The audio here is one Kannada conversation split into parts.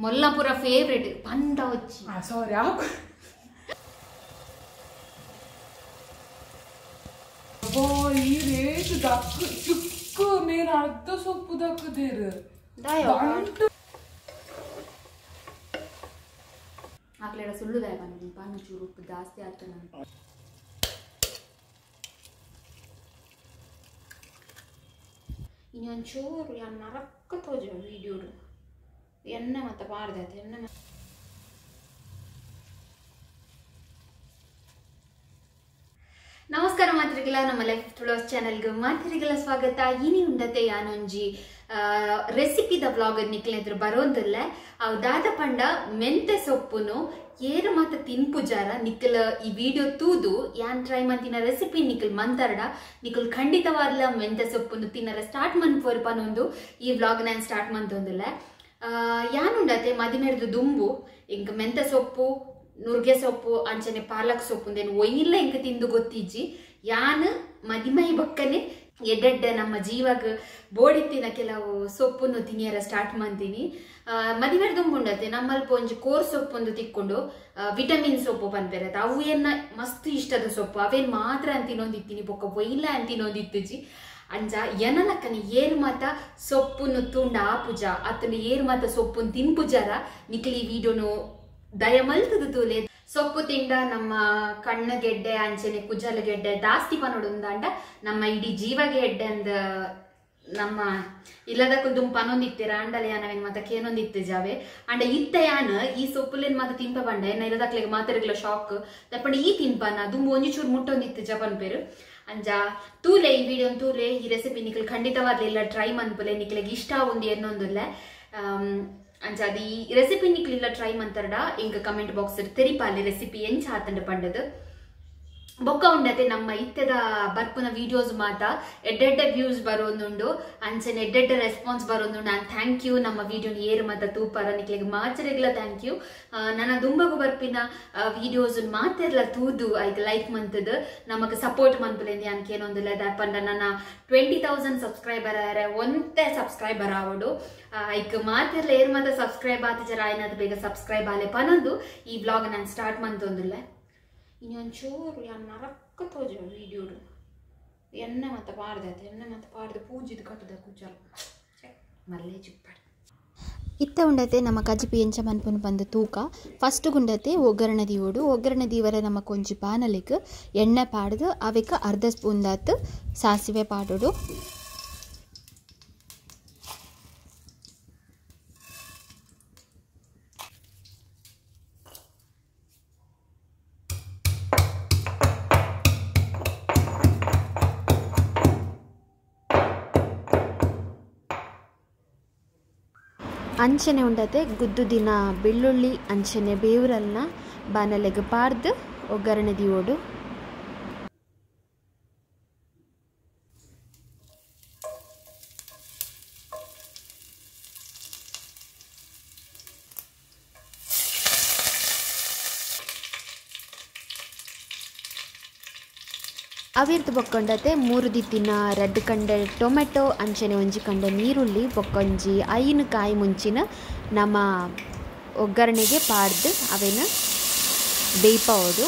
ಮೊಲ್ಲಾಪುರ ಫೇವ್ರೇಟ್ ಪಂಡ వచ్చి ಸಾರಿ ಈ ರೇಟ್ ದಕ್ಕ ಚುಕ್ಕ ಮೇನ್ ಅರ್ಧ ಸೊಪ್ಪು ದಕ್ಕದೇರು ಆಕಳೆಡ ಸುಳ್ಳುದಾಯ ಬಂದು ಪಾನ ಚೂರು ಉಪ್ಪು ಜಾಸ್ತಿ ಆಗ್ತದೆ ನಾನು ಇನ್ನೊಂಚೂರು ಯಾರು ನರಕ್ಕ ತೋಜ ವೀಡಿಯೋಡು ಎಣ್ಣೆ ಮತ್ತೆ ಪಾಡ್ದೈತೆ ಎಣ್ಣೆ ನಮಸ್ಕಾರ ಮಾತ್ರಿಗಳ ನಮ್ಮ ಲೈಫ್ ತುಳಸ್ ಚಾನೆಲ್ಗೆ ಮಾತ್ರಿಗಳ ಸ್ವಾಗತ ಇನಿ ಉಂಡತೆ ಯಾನೊಂಜಿ ರೆಸಿಪಿದ ವ್ಲಾಗ್ ನಿಕ್ಲೆದ್ರು ಬರೋದಿಲ್ಲ ಅವು ದಾದ ಪಂಡ ಮೆಂತೆ ಸೊಪ್ಪುನು ಏರು ಮಾತ ತಿನ್ಪುಜಾರ ನಿಕ್ಕಲ ಈ ವಿಡಿಯೋ ತೂದು ಯಾನ್ ಟ್ರೈ ಮಾಡ್ತಿನ ರೆಸಿಪಿ ನಿಕ್ಕಲ್ ಮಂತಾರಡ ನಿಕ್ಕಲ್ ಖಂಡಿತವಾದ್ಲ ಮೆಂತೆ ಸೊಪ್ಪುನು ತಿನ್ನರ ಸ್ಟಾರ್ಟ್ ಮನ್ಪೋರ್ಪನೊಂದು ಈ ವ್ಲಾಗ್ ನಾನು ಸ್ಟಾರ್ಟ್ ಮಂತೊಂದಿಲ್ಲ ಯಾನುಂಡತೆ ಮದಿಮೆರ್ದು ದುಂಬು ಇಂಕ ಮೆಂತೆ ಸೊಪ್ಪು ನುರ್ಗೆ ಸೊಪ್ಪು ಅಂಚನೆ ಪಾಲಕ್ ಸೊಪ್ಪು ದೇನು ಒಯ್ಯಿಲ್ಲ ಇಂಕ ತಿಂದು ಗೊತ್ತಿಜ್ಜಿ ಯಾನ್ ಮದಿಮೈ ಬಕ್ಕನೆ ಎಡ್ಡೆಡ್ಡೆ ನಮ್ಮ ಜೀವಾಗ ಬೋಡಿತ್ತಿನ ಕೆಲವು ಸೊಪ್ಪನ್ನು ತಿನ್ನಿಯರ ಸ್ಟಾರ್ಟ್ ಮಾಡ್ತೀನಿ ಮದಿಮೆರ್ ದುಂಬುಂಡತೆ ನಮ್ಮಲ್ಪ ಒಂಜಿ ಕೋರ್ ಸೊಪ್ಪು ಒಂದು ತಿಕ್ಕೊಂಡು ವಿಟಮಿನ್ ಸೊಪ್ಪು ಬಂದಿರತ್ತೆ ಅವು ಏನ ಮಸ್ತ್ ಇಷ್ಟದ ಸೊಪ್ಪು ಅವೇನ್ ಮಾತ್ರ ಅಂತಿನೊಂದಿತ್ತೀನಿ ಬೊಕ್ಕ ಒಯ್ಯಿಲ್ಲ ಅಂತಿನೊಂದಿತ್ತುಜಿ ಅಂಜ ಎನಲಕ್ಕನ ಏರು ಮಾತ ಸೊಪ್ಪುನು ತುಂಡ ಆಪುಜ ಅತನ ಏರು ಮಾತ ಸೊಪ್ಪುನ್ ತಿನ್ಪುಜಾರ ನಿಕ್ಲಿ ಈ ವಿಡಿಯೋನು ದಯಮಲ್ತದ ತೂಲೆ ಸೊಪ್ಪು ತಿಂಡ ನಮ್ಮ ಕಣ್ಣ ಗೆಡ್ಡೆ ಅಂಚನೆ ಕುಜಲ ಗೆಡ್ಡೆ ದಾಸ್ತಿ ಪನೊಡುಂದಾಂಡ ನಮ್ಮ ಇಡೀ ಜೀವಗೆ ಎಡ್ಡೆ ಅಂದ ನಮ್ಮ ಇಲ್ಲದಕ್ಕೂ ದುಂಪ ಪನೊಂದಿತ್ತೀರ ಅಂಡಲ ಯಾನವೇನ್ ಮಾತ ಕೇನೊಂದಿತ್ತು ಜಾವೆ ಅಂಡ ಇತ್ತ ಯಾನ ಈ ಸೊಪ್ಪುಲೇನ್ ಮಾತ ತಿಂಪ ಬಂಡ ಏನ ಇರದಕ್ಲೆಗ್ ಮಾತಾಡಗ್ಲ ಶಾಕ್ ತಪ್ಪಂಡ ಈ ತಿನ್ಪನ ದುಂಬು ಒಂಜಿ ಚೂರು ಮುಟ್ಟೊಂದಿತ್ತು ಜಪನ್ ಪೇರು ಅಂಜ ತೂಲೆ ಈ ವಿಡಿಯೋ ತೂಲೆ ಈ ರೆಸಿಪಿ ನಿಕ್ಲು ಖಂಡಿತವಾಗ್ಲಿಲ್ಲ ಟ್ರೈ ಮನ್ಪುಲೆ ನಿಕ್ಲೆಗ್ ಇಷ್ಟ ಒಂದು ಏನೊಂದಿಲ್ಲ ಅಂಚ ಅದು ಈ ರೆಸಿಪಿ ನಿಕ್ಲಿಲ್ಲ ಟ್ರೈ ಮಂತರ್ಡ ಇಂಕ ಕಮೆಂಟ್ ಬಾಕ್ಸ್ ತೆರಿಪಾಲಿ ರೆಸಿಪಿ ಎಂಚ ಆತಂಡ ಪಂಡದು ಬೊಕ್ಕ ಉಂಡತೆ ನಮ್ಮ ಇತ್ತದ ಬರ್ಪುನ ವಿಡಿಯೋಸ್ ಮಾತ ಎಡ್ಡೆಡ್ಡೆ ವ್ಯೂಸ್ ಬರೋದುಂಡು ಅಂಚನೆ ಎಡ್ಡೆಡ್ಡೆ ರೆಸ್ಪಾನ್ಸ್ ಬರೋದುಂಡು ನಾನು ಥ್ಯಾಂಕ್ ಯು ನಮ್ಮ ವಿಡಿಯೋನ ಏರು ಮಾತ ತೂಪರ ನಿಕ್ಲೆಗ್ ಮಾಚರೆಗ್ಲ ಥ್ಯಾಂಕ್ ಯು ನನ್ನ ದುಂಬಗು ಬರ್ಪಿನ ವಿಡಿಯೋಸ್ ಮಾತೆರ್ಲ ತೂದು ಐಕ್ ಲೈಕ್ ಮಂತದ ನಮಕ್ ಸಪೋರ್ಟ್ ಮನ್ಪುಲೆಂದು ಯಾನ್ಕೆ ಏನೊಂದಿಲ್ಲ ದಾಪಂಡ ನನ್ನ 20,000 ಸಬ್ಸ್ಕ್ರೈಬರ್ ಆರೆ ಒಂತೆ ಸಬ್ಸ್ಕ್ರೈಬರ್ ಆವಡು ಐಕ್ ಮಾತೆರ್ಲ ಏರು ಮಾತ ಸಬ್ಸ್ಕ್ರೈಬ್ ಆತ ಜರ ಆಯ್ನದು ಬೇಗ ಸಬ್ಸ್ಕ್ರೈಬ್ ಆಲೆ ಪನೊಂದು ಈ ವ್ಲಾಗ್ ನಾನು ಸ್ಟಾರ್ಟ್ ಮಂತೊಂದಿಲ್ಲ ಇನ್ನೊಂಚೂರು ಯಾರು ನರಕ್ಕ ತೋಜ ವೀಡಿಯೋಡು ಎಣ್ಣೆ ಮತ್ತೆ ಪಾಡ್ದೈತೆ ಎಣ್ಣೆ ಮತ್ತೆ ಪಾಡ್ದು ಪೂಜಿದು ಕಟ್ಟದ ಕುಜಲ್ ಮಲ್ಲೆ ಚಿಪ್ಪಾಡು ಇತ್ತ ಉಂಡತೆ ನಮ್ಮ ಕಜಿಪಿ ಎಂಚ ಮನ್ಪುನು ಬಂದು ತೂಕ ಫಸ್ಟ್ ಗುಂಡತೆ ಒಗ್ಗರಣೆ ದೀವೋಡು ಒಗ್ಗರಣೆ ದೀವರ ನಮ್ಮ ಕೊಂಚಿ ಪಾನಲಿಕ್ ಎಣ್ಣೆ ಪಾಡ್ದು ಅವಕ್ಕೆ ಅರ್ಧ ಸ್ಪೂನ್ ದಾತ್ ಸಾಸಿವೆ ಪಾಡೋಡು ಅಂಚನೆ ಉಂಡತೆ ಗುದ್ದು ದಿನ ಬೆಳ್ಳುಳ್ಳಿ ಅಂಚನೆ ಬೇವ್ರಲ್ನ ಬಾನಲೆಗೆ ಪಾಡ್ದು ಒಗ್ಗರಣೆ ದೀವೋಡು ಅವಿರ್ದು ಬೊಕ್ಕೊಂಡತೆ 3 ದಿತ್ತಿನ ರೆಡ್ ಕಂಡೆ ಟೊಮೆಟೊ ಅಂಚನೆ ಒಂಜಿ ಕಂಡೆ ನೀರುಳ್ಳಿ ಬೊಕ್ಕೊಂಜಿ ಐನು ಕಾಯಿ ಮುಂಚಿನ ನಮ್ಮ ಒಗ್ಗರಣೆಗೆ ಪಾಡ್ದು ಅವೇನು ಬೇಯ್ಪೋದು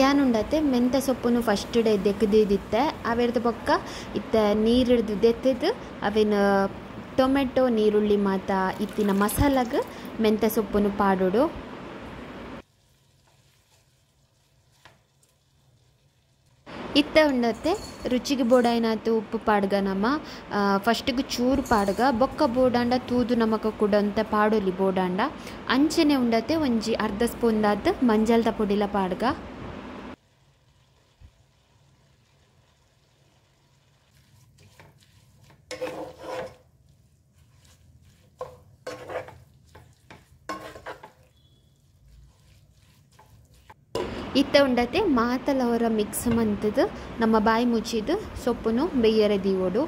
ಯಾನುಂಡತೆ ಮೆಂತೆ ಸೊಪ್ಪುನು ಫಸ್ಟ್ ಡೇ ದೆಕ್ಕದಿತ್ತೆ ಅವೆರ್ದು ಬೊಕ್ಕ ಇತ್ತ ನೀರಿಡ್ದು ದೆತ್ತದು ಅವೇನು ಟೊಮೆಟೊ ನೀರುಳ್ಳಿ ಮಾತ ಇತ್ತಿನ ಮಸಾಲಾಗ ಮೆಂತೆ ಸೊಪ್ಪುನು ಪಾಡೋಡು ಇತ್ತ ಉಂಡತೆ ರುಚಿಗೆ ಬೋಡಾಯಿನಾತು ಉಪ್ಪು ಪಾಡ್ಗ ನಮ್ಮ ಫಸ್ಟಿಗೆ ಚೂರು ಪಾಡ್ಗ ಬೊಕ್ಕ ಬೋಡಾಂಡ ತೂದು ನಮಕ ಕುಡಂತ ಪಾಡೋಲಿ ಬೋಡಾಂಡ ಅಂಚನೆ ಉಂಡತೆ ಒಂಜಿ ಅರ್ಧ ಸ್ಪೂನ್ ದಾತ್ ಮಂಜಲ್ದ ಪುಡಿಲ ಪಾಡ್ಗ ಇತ್ತ ಉಂಡತೆ ಮಾತಲವರ ಮಿಕ್ಸ್ ಮಂತದ್ದು ನಮ್ಮ ಬಾಯಿ ಮುಚ್ಚಿದ್ದು ಸೊಪ್ಪುನು ಬೇಯರೆ ದೀವೋಡು.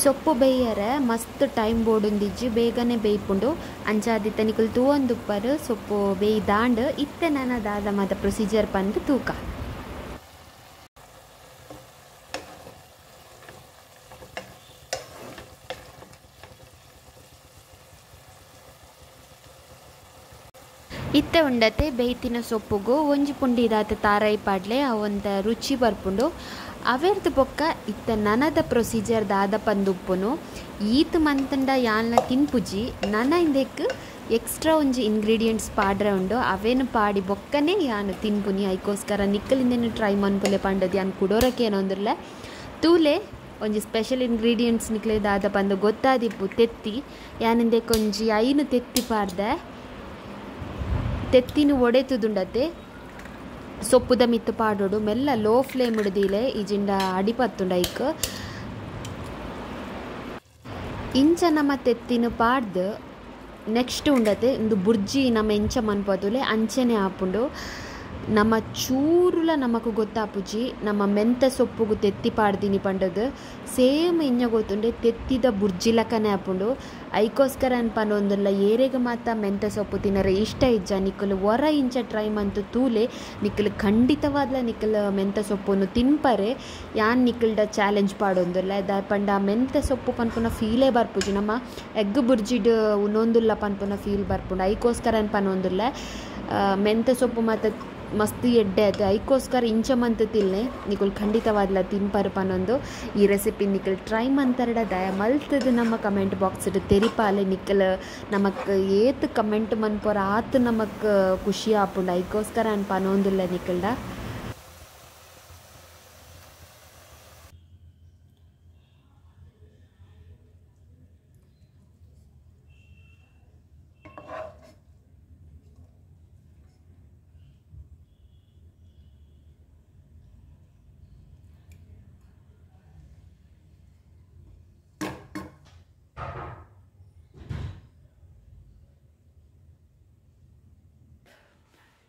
ಸೊಪ್ಪು ಬೇಯರೆ ಮಸ್ತ್ ಟೈಮ್ ಬೋಡುಂದಿಜ್ಜಿ ಬೇಗನೆ ಬೇಯ್ಪುಂಡು ಅಂಚಾದಿ ತನಿಕುಲು ತೂವೊಂದುಪ್ಪರು ಸೊಪ್ಪು ಬೇಯ್ದಾಂಡ್ ಇತ್ತೆ ನನ್ನ ದಾದ ಮಾತ ಪ್ರೊಸೀಜರ್ ಪಂದು ತೂಕ. ಇತ್ತೆ ಉಂಡತೆ ಬೇಯ್ತಿನ ಸೊಪ್ಪುಗು ಒಂಜಿ ಪುಂಡಿ ದಾತ ತಾರಾಯಿ ಪಾಡ್ಲೆ ಅವಂತ ರುಚಿ ಬರ್ಪುಂಡು. ಅವೆರ್ದು ಬೊಕ್ಕ ಇತ್ತ ನನದ ಪ್ರೊಸೀಜರ್ ದಾದ ಪಂದುಪ್ಪುನು ಈತ್ ಮಂತಂಡ ಯಾಲ್ನ ತಿನ್ಪುಜಿ ನನ ಇಂದೆಕ್ ಎಕ್ಸ್ಟ್ರಾ ಒಂಜಿ ಇಂಗ್ರೀಡಿಯೆಂಟ್ಸ್ ಪಾಡ್ರೆ ಉಂಡು ಅವೇನು ಪಾಡಿ ಬೊಕ್ಕನೆ ಯಾನು ತಿನ್ಪುನಿ. ಅದಕ್ಕೋಸ್ಕರ ನಿಕ್ಕಲಿಂದೇನು ಟ್ರೈ ಮನ್ಪುಲೆ ಪಂಡದು ಯಾನು ಕುಡೋರಕ್ಕೆ ಏನೊಂದಿರಲೆ ತೂಲೆ ಒಂಜಿ ಸ್ಪೆಷಲ್ ಇಂಗ್ರೀಡಿಯೆಂಟ್ಸ್ ನಿಕ್ಲೆ ದಾದ ಪಂದು ಗೊತ್ತಾದಿಪ್ಪು ತೆತ್ತಿ ಯಾನಿಂದೆಕ್ ಒಂಜಿ ಐನು ತೆತ್ತಿ ಪಾಡ್ದೆ ತೆತ್ತಿನ ಒಡೆತುದುಂಡತೆ ಸೊಪ್ಪುದ ಮಿತ್ತು ಪಾಡೋಡು ಮೆಲ್ಲ ಲೋ ಫ್ಲೇಮ್ ಹಿಡ್ದಿಲೆ ಈಜಿಂಡ ಅಡಿಪತ್ತುಂಡ ಐಕ್ ಇಂಚ ನಮ್ಮ ತೆತ್ತಿನ ಪಾಡ್ದು ನೆಕ್ಸ್ಟ್ ಉಂಡತೆ ಇಂದು ಬುರ್ಜಿ ನಮ್ಮ ಎಂಚ ಮನ್ಪೋದುಲೆ ಅಂಚನೆ ಆಪುಂಡು. ನಮ್ಮ ಚೂರುಲ ನಮಕು ಗೊತ್ತಾಪುಜಿ ನಮ್ಮ ಮೆಂತೆ ಸೊಪ್ಪುಗು ತೆತ್ತಿ ಪಾಡ್ದಿನಿ ಪಂಡದು ಸೇಮ್ ಇಂಜ ಗೊತ್ತುಂಡೆ ತೆತ್ತಿದ ಬುರ್ಜಿಲಕನೆ ಆಪುಂಡು. ಐಕೋಸ್ಕರ ಅನ್ಪಂದೊಂದುಲ್ಲ ಏರೆಗೆ ಮಾತ ಮೆಂತೆ ಸೊಪ್ಪು ತಿನ್ನರೆ ಇಷ್ಟ ಇಜ್ಜ ನಿಕ್ಕಲು ಹೊರ ಇಂಚ ಟ್ರೈ ಮಂತು ತೂಲೆ ನಿಕ್ಕಲು ಖಂಡಿತವಾದ್ಲ ನಿಕ್ಕಲು ಮೆಂತೆ ಸೊಪ್ಪನ್ನು ತಿನ್ಪರೆ ಯಾನ್ ನಿಕ್ಕಲ್ಡ ಚಾಲೆಂಜ್ ಪಾಡೊಂದುಲ್ಲ ದ ಪಂಡ ಮೆಂತೆ ಸೊಪ್ಪು ಪನ್ಪುನ ಫೀಲೇ ಬರ್ಪುಜಿ ನಮ್ಮ ಎಗ್ ಬುರ್ಜಿಡ್ ಉನ್ನೊಂದುಲ್ಲ ಪನ್ಪುನ ಫೀಲ್ ಬರ್ಪುಂಡು. ಐಕೋಸ್ಕರ ಅನ್ಪನೊಂದುಲ್ಲ ಮೆಂತೆ ಸೊಪ್ಪು ಮತ್ತು ಮಸ್ತ್ ಎಡ್ಡೆ ಅದು ಐಕೋಸ್ಕರ ಇಂಚ ಮಂತ್ ತಿಲ್ನೆ ನಿಕುಲ್ ಖಂಡಿತವಾದ್ಲ ತಿನ್ಪರ್ಪನೊಂದು ಈ ರೆಸಿಪಿ ನಿಕಲ್ ಟ್ರೈ ಮಂತರಡ ದಯ ಮಲ್ತದು ನಮ್ಮ ಕಮೆಂಟ್ ಬಾಕ್ಸ್ ತೆರಿಪಾಲೆ ನಿಕಲ್ ನಮಕ್ ಏತ್ ಕಮೆಂಟ್ ಮನ್ಪೋರ ಆತ್ ನಮಕ್ ಖುಷಿ ಆಪುಂಡು. ಐಕೋಸ್ಕರ ಅನ್ಪನೊಂದುಲ್ಲ ನಿಕಲ್ಡ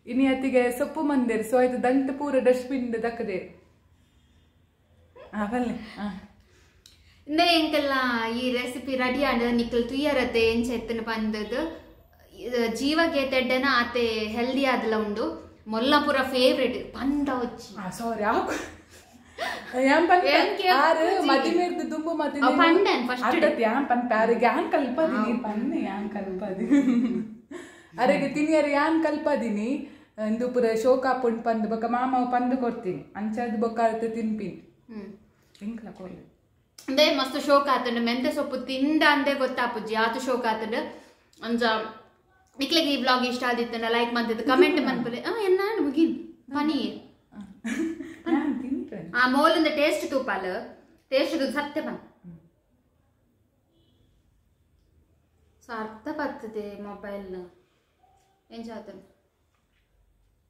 ಇನಿ ಅತ್ತಿಗೆ ಸೊಪ್ಪು ಮಂದಿರ್ ಸೊ ಆಯ್ತು ದಂಟ ಪೂರ ಡಸ್ಟ್ಬಿನ್ ದಕ್ಕದೆ ಬಲ್ಲೆ ಇಂದೇ ಎಂಕೆಲ್ಲ ಈ ರೆಸಿಪಿ ರೆಡಿ ಆಂಡ ನಿಕ್ಕಲ್ ತುಯ್ಯರತೆ ಎಂಚ ಎತ್ತನ ಬಂದದ್ದು ಜೀವಗೆ ತೆಡ್ಡನ ಆತೆ ಹೆಲ್ದಿ ಆದಲ ಉಂಡು ಮೊಲ್ಲ ಪೂರ ಫೇವ್ರೇಟ್ ಪಂಡ వచ్చి ಸಾರಿ ಯಾನ್ ಪನ್ ಆರು ಮದಿಮೆರ್ದು ದುಂಬು ಮದಿಮೆ ಪಂಡನ್ ಫಸ್ಟ್ ಅಡ್ಡತ್ ಯಾನ್ ಪನ್ ಪ್ಯಾರೆ ಯಾನ್ ಕಲ್ಪದಿನಿ ಪನ್ನೆ ಯಾನ್ ಕಲ್ಪದಿ ಅರೆಗೆ ತಿನಿಯರು ಯಾನ್ ಕಲ್ಪದಿನಿ ಇಂದು ಪುರ ಶೋಕ ಪುಂಡ್ ಪಂದು ಬೊಕ್ಕ ಮಾಮ ಪಂದು ಕೊಡ್ತೀನಿ ಅಂಚದ್ ಬೊಕ್ಕ ಅಳ್ತು ತಿನ್ಪಿನಿ ಇಂಕ್ಲ ಕೊಡ್ಲಿ ಅಂದೇ ಮಸ್ತ್ ಶೋಕ ಆತಂಡು ಮೆಂತೆ ಸೊಪ್ಪು ತಿಂದ ಅಂದೇ ಗೊತ್ತಾಪುಜ್ಜಿ ಆತು ಶೋಕ ಆತಂಡು ಅಂಜ ನಿಕ್ಲೆಗೆ ಈ ವ್ಲಾಗ್ ಇಷ್ಟ ಆದಿತ್ತಂಡ ಲೈಕ್ ಮಾಡ್ತಿದ್ದು ಕಮೆಂಟ್ ಮನ್ಪಲೆ ಎನ್ನಾಡು ಮುಗಿನ್ ಪನೀರ್ ಮೋಲಿಂದ ಟೇಸ್ಟ್ ತೂಪಾಲ ಟೇಸ್ಟ್ ಸತ್ಯ ಪನ್ ಸಾರ್ಥ ಬರ್ತದೆ ಮೊಬೈಲ್ನ ಎಂಜಾತ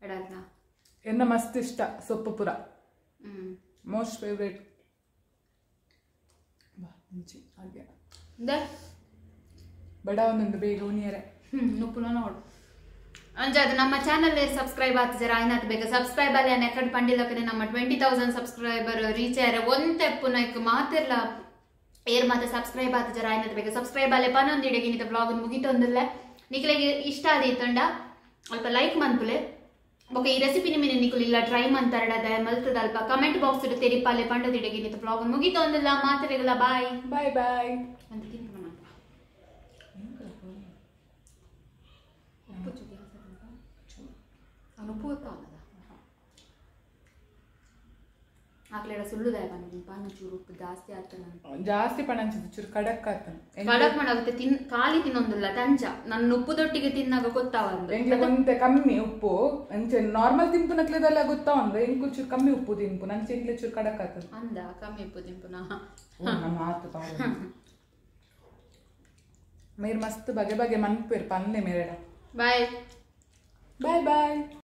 ಎಡಲ್ನ ಎನ್ನ ಮಸ್ತ್ ಇಷ್ಟ ಸೊಪ್ಪು ಪುರ ಮೋಸ್ಟ್ ಫೇವ್ರೇಟ್ ಬಡ ಒಂದೊಂದು ಬೇಗ ಉನಿಯರೆ ನುಪ್ಪುನ ನೋಡು ಅಂಜಾದ ನಮ್ಮ ಚಾನಲ್ ಸಬ್ಸ್ಕ್ರೈಬ್ ಆಗ್ತಿದಾರ ಆಯ್ನಾತ್ ಬೇಗ ಸಬ್ಸ್ಕ್ರೈಬ್ ಅಲ್ಲಿ ಎಕಡ್ ಪಂಡಿಲಕನೆ ನಮ್ಮ 20,000 ಸಬ್ಸ್ಕ್ರೈಬರ್ ರೀಚ್ ಆಯ್ರೆ ಒಂತೆಪ್ಪು ನೈಕ್ ಮಾತಿರ್ಲ ಏರ್ ಮಾತ ಸಬ್ಸ್ಕ್ರೈಬ್ ಆಗ್ತಿದಾರ ಆಯ್ನಾತ್ ಬೇಗ ಸಬ್ಸ್ಕ್ರೈಬ್ ಅಲ್ಲೇ ಪನೊಂದಿಡೆಗೆ ನಿಂತ ಬ್ಲಾಗ್ ಮುಗಿತೊಂದಿಲ್ಲ ನಿಕ್ಲೆಗೆ ಇಷ್ಟ ಆದಿತ್ತಂಡ ಅಲ್ಪ ಲೈಕ್ ಮನ್ಪುಲೆ ಬೊಕ ಈ ರೆಸಿಪಿ ನಿಮ್ಮನೆ ನಿಕುಲು ಇಲ್ಲ ಟ್ರೈ ಮಂತಾರಡ ದಯ ಮಲ್ತದ ಅಲ್ಪ ಕಮೆಂಟ್ ಬಾಕ್ಸ್ ಇಡು ತೆರಿಪಾಲೆ ಪಂಡದಿಡೆಗೆ ನಿಂತ ಬ್ಲಾಗ್ ಮುಗಿತೊಂದಿಲ್ಲ ಮಾತಿರೆಗಲ್ಲ ಬಾಯ್ ಬಾಯ್ ಬಾಯ್ ಅಂತ ತಿನ್ಪ ಉಪ್ಪು ಗೊತ್ತಾಗದ ಆಕಲೆಡ ಸುಳ್ಳುದಾಯ ಪಾನು ಚೂರು ಉಪ್ಪು ಜಾಸ್ತಿ ಆಗ್ತಾನೆ ಜಾಸ್ತಿ ಪಣಂಚಿದ್ದು ಚೂರು ಕಡಕ್ ಆಗ್ತಾನೆ ಕಡಕ್ ಮಾಡಾಗುತ್ತೆ ಖಾಲಿ ತಿನ್ನೊಂದಿಲ್ಲ ತಂಚ ನನ್ನ ಉಪ್ಪುದೊಟ್ಟಿಗೆ ತಿನ್ನಾಗ ಗೊತ್ತಾವಂದು ಎಂಕ್ಲೆ ಒಂತೆ ಕಮ್ಮಿ ಉಪ್ಪು ಅಂಚೆ ನಾರ್ಮಲ್ ತಿಂಪು ನಕ್ಲೆದೆಲ್ಲ ಗೊತ್ತಾವಂದ್ರೆ ಎಂಕು ಚೂರು ಕಮ್ಮಿ ಉಪ್ಪು ತಿಂಪು ನಂಚೆ ಎಂಕ್ಲೆ ಚೂರು ಕಡಕ್ ಆಗ್ತದೆ ಅಂದ ಕಮ್ಮಿ ಉಪ್ಪು ತಿಂಪು ನಾ ಮೇರ್ ಮಸ್ತ್ ಬಗೆ ಬಗೆ ಮನ್ಪೇರ್ ಪನ್ನೆ ಮೇರೆಡ ಬಾಯ್ ಬಾಯ್ ಬಾಯ್